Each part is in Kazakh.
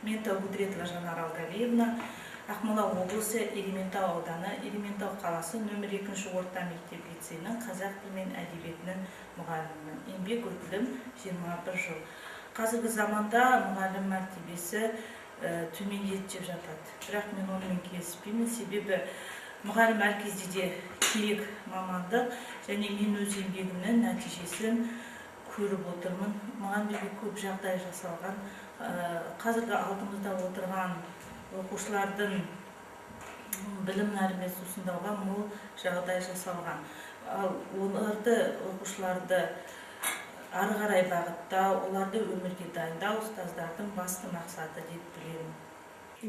Мен Таугудретова Жанара Алгалиевна, Ақмола облысы Ерейментау ауданы, Ерейментау қаласы нөмір 2 орта мектеп лицейінің қазақ тілі мен әдебиетінің мұғалімімін. Еңбек өтілім 21 жыл. Қазіргі заманда мұғалім мәртебесі төмендеп жатады. Бірақ мен онымен келіспеймін, себебі мұғалім әр кезде де керек мамандық, және мен өз еңбегімнің нәтижесін көріп отырмын. Маған көп жағдай жасалған. Қазіргі алдымызда отырған оқушылардың білім нәрімен сусындауға мол жағдай жасалған. Оларды, оқушыларды ары қарай бағыттау, оларды өмірге дайындау ұстаздардың басты мақсаты деп білемін.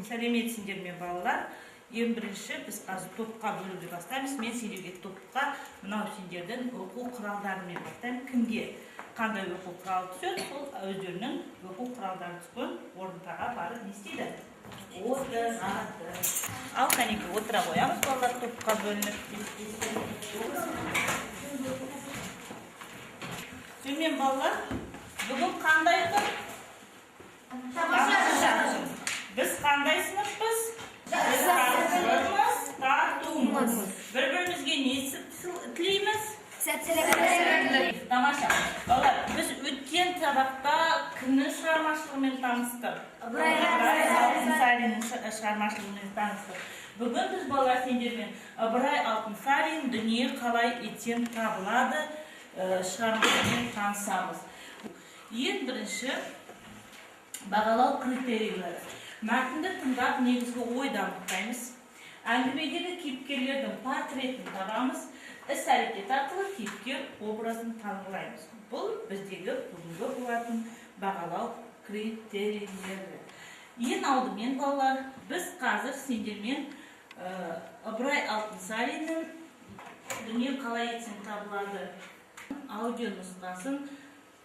Сәлеметсіңдер ме балалар? Ең бірінші біз қазір топқа бөлуді бастаймыз. Мен сендерге топқа мынау сендердің оқу құралдарымен бастаймын. Кімге қандай оқу құралы түседі, сол өздерінің оқу құралдарын түскен орынтаға барып не істейді? Отырады. Ал кәнеке отыра қоямыз, балалар топқа бөлініп. Сонымен балалар, бүгін қандай күн? Біз қандай сыныппыз? Біз тартумыз. Бір-бірімізге не тілейміз? Сәттілік. Тамаша. Балалар, біз өткен сабақта кімнің шығармашылығымен таныстық? Ыбырай Алтынсариннің шығармашылығымен таныстық. Бүгін біз балалар сендермен Ыбырай Алтынсарин дүние қалай еттен табылады шығармашылығымен танысамыз. Ең бірінші бағалау критерийлері. Мәтінді тыңдап негізгі ой дамытпаймыз. Әңгімедегі кейіпкерлердің портретін табамыз. Іс-әрекет арқылы кейіпкер образын танымлаймыз. Бұл біздегі бүгінгі болатын бағалау критерийлері. Ең алдымен балалар, біз қазір сендермен Ыбырай Алтынсариннің дүние қалай еттен табылады аудио нұсқасын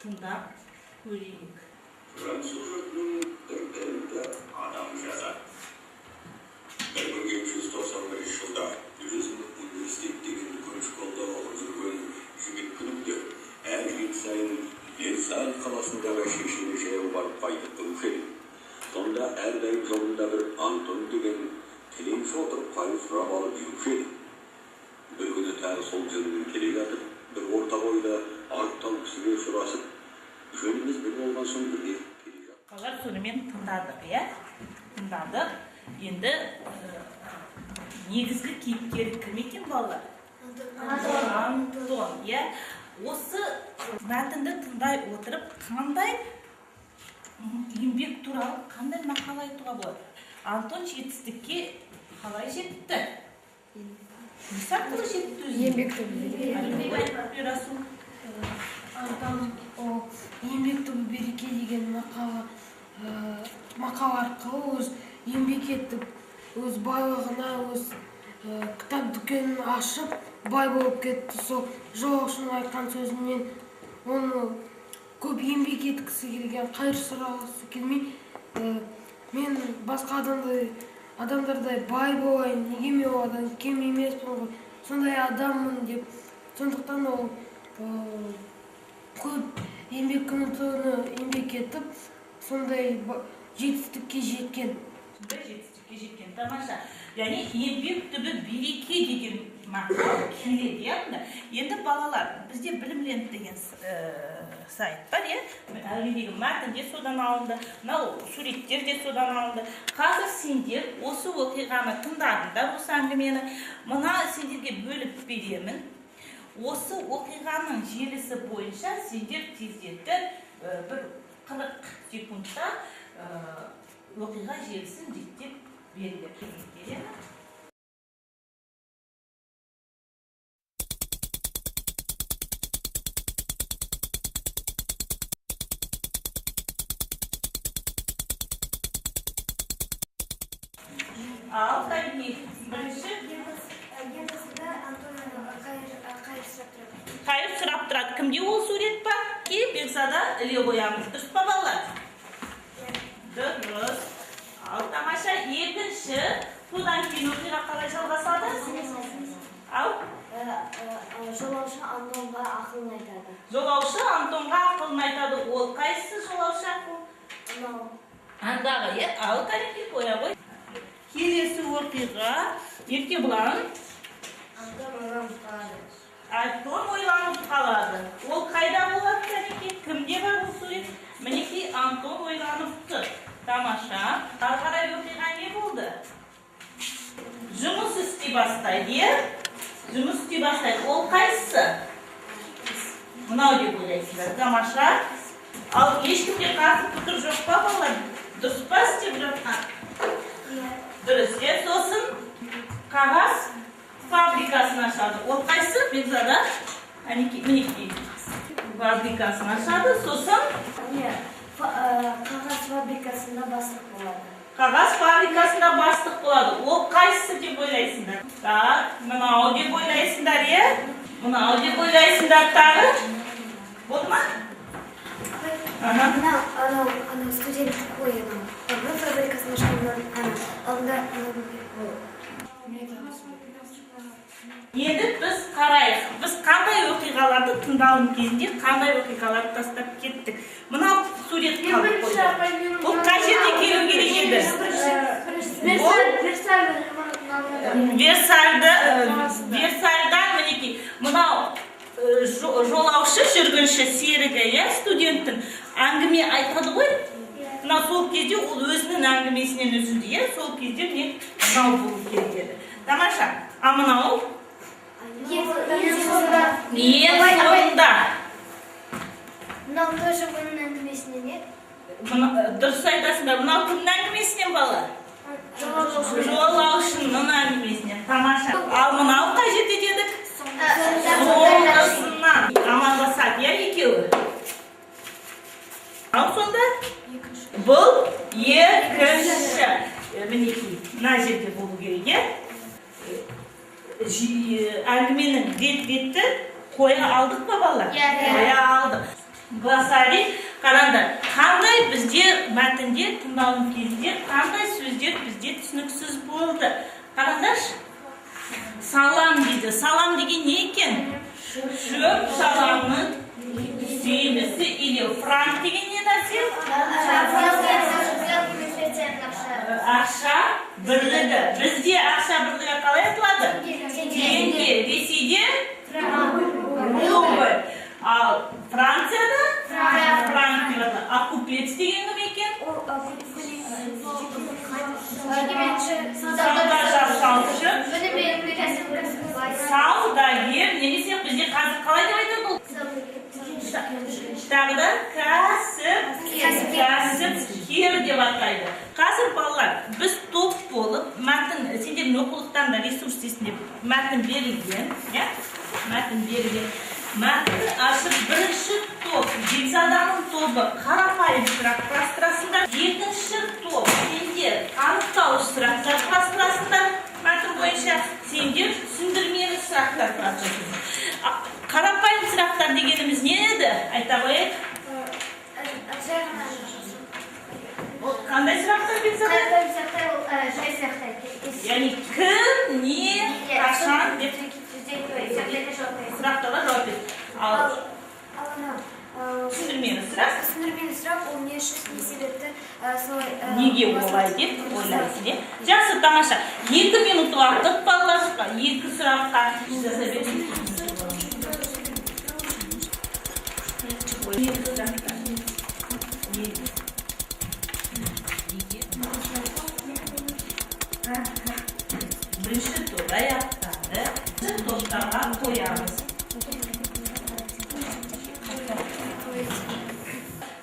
тыңдап көрейік. Францужының бір адам жазады. 1791 жылда өзінің университеттегі үлкен школда оқып жүрген жігіт күнінде әр жыл сайын Версаль қаласындағы шешені жаяу барып қайтып тұрушы еді. Сонда әрдайым жолында бір Антон деген тіленші отырып қайыр сұрап алып жүруші еді. Bir күні тағы сол жөнінен келе жатып, бір орта бойда арттан кісіге сұрасып, жөніміз бір болған соң бірге келе жатыр. Балалар, сонымен тыңдадық, иә? Тыңдадық. Енді негізгі кейіпкері кім екен балалар? Антон, иә? Осы мәтінді тыңдай отырып, қандай еңбек туралы, қандай мақала айтуға болады? Антон жетістікке қалай жетті? Несі арқылы жетті өзі? Еңбекті береке. Антон еңбекті береке деген мақала арқылы өз еңбек етіп, өз байлығына, өз кітап дүкенін ашып, бай болып кетті. Сол жолаушының айтқан сөзінен оны көп еңбек еткісі келген, қайыр сұрағысы келмей, мен басқа адамдардай бай болайын, неге мен одан кем емеспін ғой, сондай адаммын деп. Сондықтан ол көп еңбек күні түні еңбек етіп, сондай жетістікке жеткен. Жетістікке жеткен, тамаша. Яғни еңбек түбі береке деген мақал келеді, яғни. Енді балалар, бізде білімленді деген сайт бар, иә? Әлгідегі мәтін де содан алынды, мынау суреттер де содан алынды. Қазір сендер осы оқиғаны тыңдадыңдар, осы әңгімені. Мына сендерге бөліп беремін. Осы оқиғаның желісі бойынша сендер тездетіп бір 40 секундта оқиға желісін жіктеп берілер. Ал, кәдімгі, бірінші қайыр сұрап тұрады. Кімде ол сурет бар? Бекзада іле қоямыз. Дұрыс па балалар? Дұрыс. Ал, тамаша, екінші, содан кейін оқиға қалай жалғасады? Ал? Жолаушы Антонға ақылын айтады. Жолаушы Антонға ақылын айтады. Ол қайсысы жолаушы? Андағы, ал кәнекей қоя ғой. Келесі оқиға Еркебұлан Антон ойланып қалады. Ол қайда болады кәнекей? Кімде бар бұл сурет? Мінекей Антон ойланыпты. Тамаша. Ары қарай оқиға не болды? Жұмыс істей бастайды, жұмыс істей бастайды. Ол қайсысы? Мынау деп ойлайсыздар. Тамаша. Ал ешкімде қарсы пікір жоқ па балалар? Дұрыс па істеп жатқан? Дұрыс. Сосын қағаз фабрикасын ашады. Ол қайсы? Бекзада? Мінекей. Фабрикасын ашады. Сосын қағаз фабрикасында бастық болады. Қағаз фабрикасында бастық болады. Ол қайсысы деп ойлайсыңдар? Так, мынау деп ойлайсыңдар, Мынау деп ойлайсыңдар тағы? Болды ма? Анау студенттік қой, қағаз фабрикасында ашқан алдында Енді біз қарайық. Біз қандай оқиғаларды тыңдалым кезінде қандай оқиғаларды тастап кеттік. Мынау сурет қалып қойды. Бұл қай жерде келу керек еді? Версальдан мінекей. Мынау жолаушы жүргінші серігі, студенттің әңгіме айтады ғой. Мынау сол кезде ол өзінің әңгімесінен үзілді, сол кезде мен мынау болу керек еді. Тамаша, а мынау? Ең соңында. Мынау тоже бұның әңгімесінен не? Дұрыс айтасыңдар, мынау кімнің әңгімесінен бала? Жолаушының әңгімесінен. Тамаша. Ал мынау қай жерде дедік? Соңғысынан. Амандасады, екеуі? Ал сонда? Бұл екінші. Мінекей, мына жерде болу керек, әңгіменің бет-бетті қоя алдық па балалар? Қоя алдық. Глоссарий, қараңдар, қандай бізде мәтінде тыңдалым кезінде қандай сөздер бізде түсініксіз болды? Қараңдаршы. Салам дейді. Салам деген не екен? Шөп шаламның түймесі или франк деген не нәрсе? Ақша бірлігі. Бізде ақша бірлігі қалай айтылады? Теңге. Ресейде? Рубль. Ал Францияда? Франк дейді. А купец деген кім екен? Сауда жасаушы. Саудагер. Немесе бізде қазір қалай деп айтады бұл? Тағы да кәсіпкер деп атайды. Қазір балалар, біз топ болып, мәтін, сендердің оқулықтарында ресурс тестінде мәтін берілген, мәтін ашып бірінші топ, Бекзаданың тобы қарапайым сұрақ құрастырасыңдар. Екінші топ, сендер анықтауыш сұрақтар құрастырасыңдар. Мәтін бойынша сендер түсіндірмелі сұрақтар құрастырасыңдар. Қарапайым сұрақтар дегеніміз не еді? Айта қояйық. Қандай сұрақтар Бекзада? Жай сияқты. Яғни кім, не, қашан деп сұрақтарға жауап береді. Ал түсіндірмелі сұрақ? Түсіндірмелі сұрақ, ол не үшін, не себепті солай... Неге олай деп ойлайсың, Жақсы, тамаша. 2 минут уақыт балаларға, 2 сұраққа жасай бересің. Бірінші топ аяқтады. Топтарға қоямыз.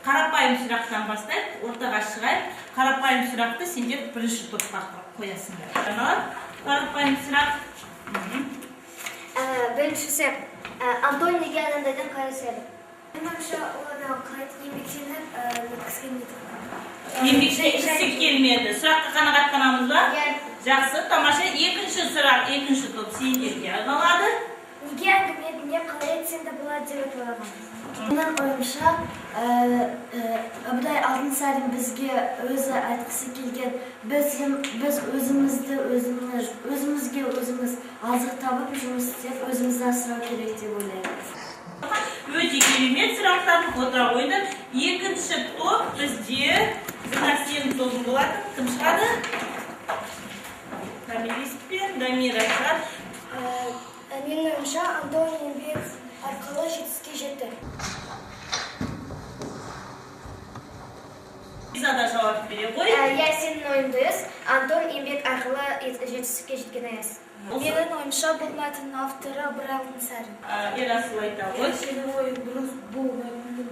Қарапайым сұрақтан бастайық, ортаға шығайық. Қарапайым сұрақты сендер бірінші топқа қоясыңдар. Қарапайым сұрақ. Біріншісі, Антон неге анандайдан қарасады? Меніңше оларда қалайды еңбектеніп өткізген еді. Еңбектеніші келмеді. Сұраққа қанағаттанамыз ба? Жақсы, тамаша. Екінші сұрақ, екінші топ сендерге арналады. Неге әңгіме қалай етсең де болады деп ойлаған. Менің ойымша, Абдай Алтынсарин бізге өзі айтқысы келген, біз өзімізге өзіміз азық табып жұмыс істеп, өзімізді асырау керек деп ойлаймыз. Өте керемет сұрақтарын отыра қойды. Екінші топ бізде біздің Арсенов тобы болатын. Кім шығады? Камилис пен Дамира шығады. Менің ойымша Антон еңбек арқылы жетістікке жетті. Изада жауап бере ғой. Я сенің ойыңдайыз. Антон еңбек арқылы жетістікке жеткен аяз. Менің ойымша бұл мәтіннің авторы Ыбырай Алтынсарин. Ерасыл айта ғой. Сенің ойың дұрыс болмайтын.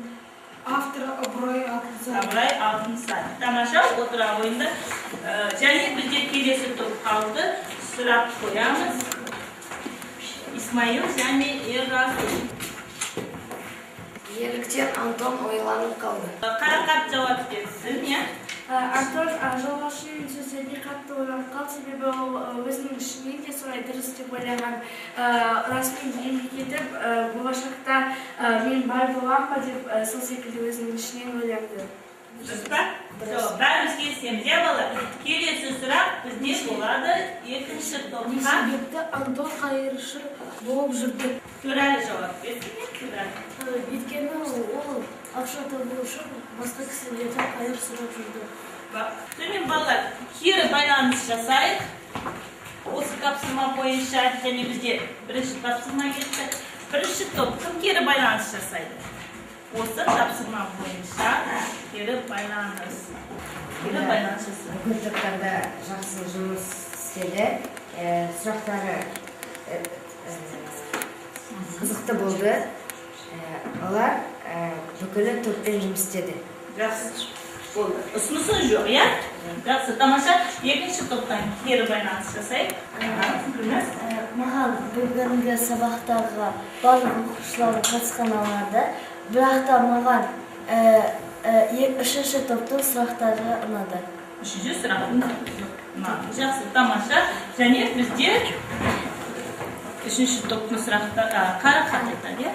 Авторы Ыбырай Алтынсарин. Ыбырай Алтынсарин. Тамаша, отыра ойында. Және бізде келесі топ қалды. Сұрақ қоямыз. Исмаил және Ерасыл. Неліктен Антон ойланып қалды? Қарақат жауап берсін, иә? Антон жолаушының сөздеріне қатты ойланып қалды, себебі ол өзінің ішінен де солай дұрыс деп ойлаған. Расымен еңбек етіп, болашақта мен бай боламын ба деп сол секілді өзінің ішінен ойланды. Дұрыс па? Бәріміз келісеміз, иә бала? Келесі сұрақ бізде болады екінші Не топқа. себепті Антон қайыршы болып жүрді? Төрәлі жауап берсін, Төрәлі. Өйткені ол ақша табу үшін басқа кісілерден қайыр сұрап жүрді. Төмен балалар, кері байланыс жасайық. Осы тапсырма бойынша және бізде бірінші тапсырма кетті. Бірінші топ кім кері байланыс жасайды? Осы тапсырма бойынша кері байланыс. Кері байланыс жасайды. Бүкіл топтарда жақсы жұмыс істеді. Сұрақтары қызықты болды. Олар бүкілі топпен жұмыс істеді. Жақсы болды. Ұсынысың жоқ, иә? Жақсы, тамаша. Екінші топтан кері байланыс жасайық. Маған бүгінгі сабақтарға барлық оқушылардың қатысқан алады. Бірақ та маған үшінші топтың сұрақтары ұнады. Үшінші сұрақтың ұнады. Жақсы, тамаша. Және бізде үшінші топтың сұрақтары қарақат айтады, иә?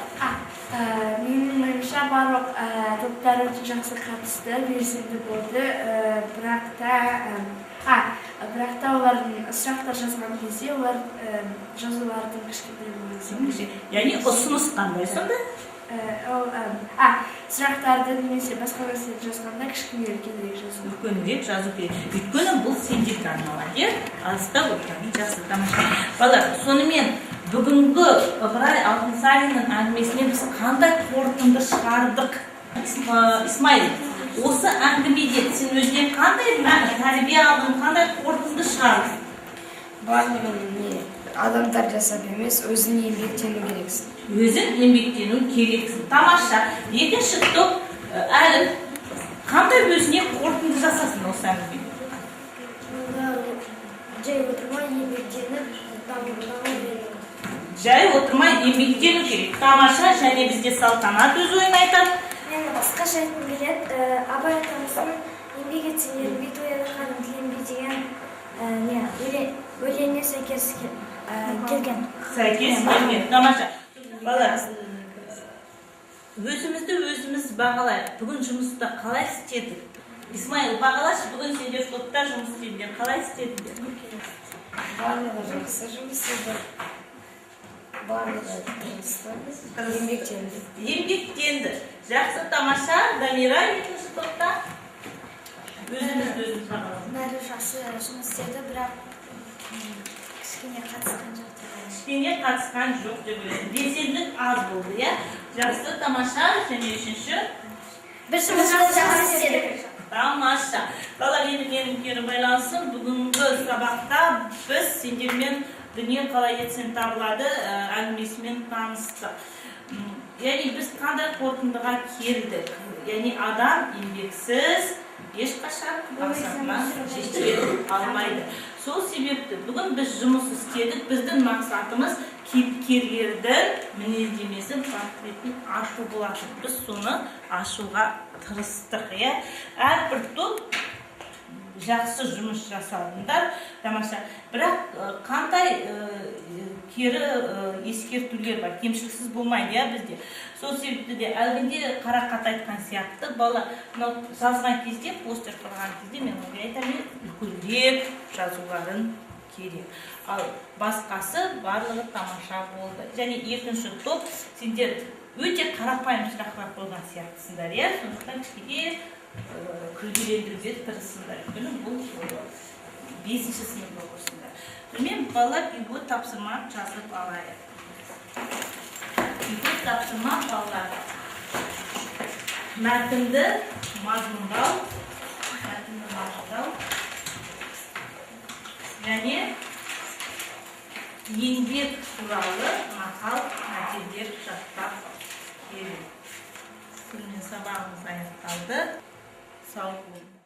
Менің ойымша барлық топтар өте жақсы қатысты, белсенді болды. Бірақ та олардың сұрақтар жазған кезде олар жазулардың кішкентай болуы. Яғни ұсыныс қандай сонда? Сұрақтарды немесе басқа нәрселерді жазғанда кішкене үлкенірек жазу. Үлкенірек жазу керек. Өйткені бұл сендерге арналады, иә? Алыстап отырған. Жақсы, тамаша. Балалар, сонымен бүгінгі Ыбырай Алтынсариннің әңгімесінен біз қандай қорытынды шығардық? Исмаил, осы әңгімеде сен өзінен қандай тәрбие алдың, қандай қорытынды шығардың? Барлығын адамдар жасап емес, өзің еңбектену керексің. Өзің еңбектену керексің. Тамаша. Екінші топ әлім қандай өзіне қорытынды жасасын осы әңгімеде? Жай отырмай еңбектеніп, даму Жай отырмай еңбектену керек. Тамаша. Және бізде Салтанат өз ойын айтады. Мен басқаша айтқым келеді. Абай атамыздың еңбек етсең ерінбей тояды тіленбей деген өлеңіне сәйкес келген. Сәйкес келген. Тамаша. Балалар, өзіміз бағалайық. Бүгін жұмыста қалай істедік? Исмаил, бағалашы, бүгін сендер топта жұмыс істедіңдер. Қалай істедіңдер? Барлығы жақсы жұмыс істеді. Барлығы еңбектенді. Еңбектенді. Жақсы, тамаша. Дамира екінші топта. Өзіміз бағалайық. Бәрі жақсы жұмыс істеді, бірақ кішкене қатысқан жоқ. Кішкене қатысқан жоқ деп ойлаймын. Белсенділік аз болды, иә? Жақсы, тамаша. Және үшінші. Біз жұмысты жақсы істедік. Тамаша. Балалар, енді менің кері байланысым. Бүгінгі сабақта біз сендермен дүние қалай етсен табылады әңгімесімен таныстық. Яғни біз қандай қорытындыға келдік? Яғни адам еңбексіз ешқашан мақсатына жете алмайды. Сол себепті бүгін біз жұмыс істедік. Біздің мақсатымыз кейіпкерлердің мінездемесін, портретін ашу болатын. Біз соны ашуға тырыстық. Әрбір топ жақсы жұмыс жасадыңдар. Тамаша. Бірақ қандай кері ескертулер бар, кемшіліксіз болмайды, бізде. Сол себепті де әлгінде қарақат айтқан сияқты бала жазған кезде, постер қылған кезде мен оңай айтамын, үлкенірек жазуларын керек. Ал басқасы барлығы тамаша болды. Және екінші топ сендер өте қарапайым сұрақтар қойған сияқтысыңдар, иә? Сондықтан кішкене күрделендіруге тырысыңдар. Өйткені бұл 5-ші сынып оқушысындар. Мен балалар үйге тапсырма жазып алайық. Үйге тапсырма балалар. Мәтінді мазмұндау, және еңбек туралы мақал мәтелдер жаттап беру. Күннен сабағымыз аяқталды. Сау болыңыз.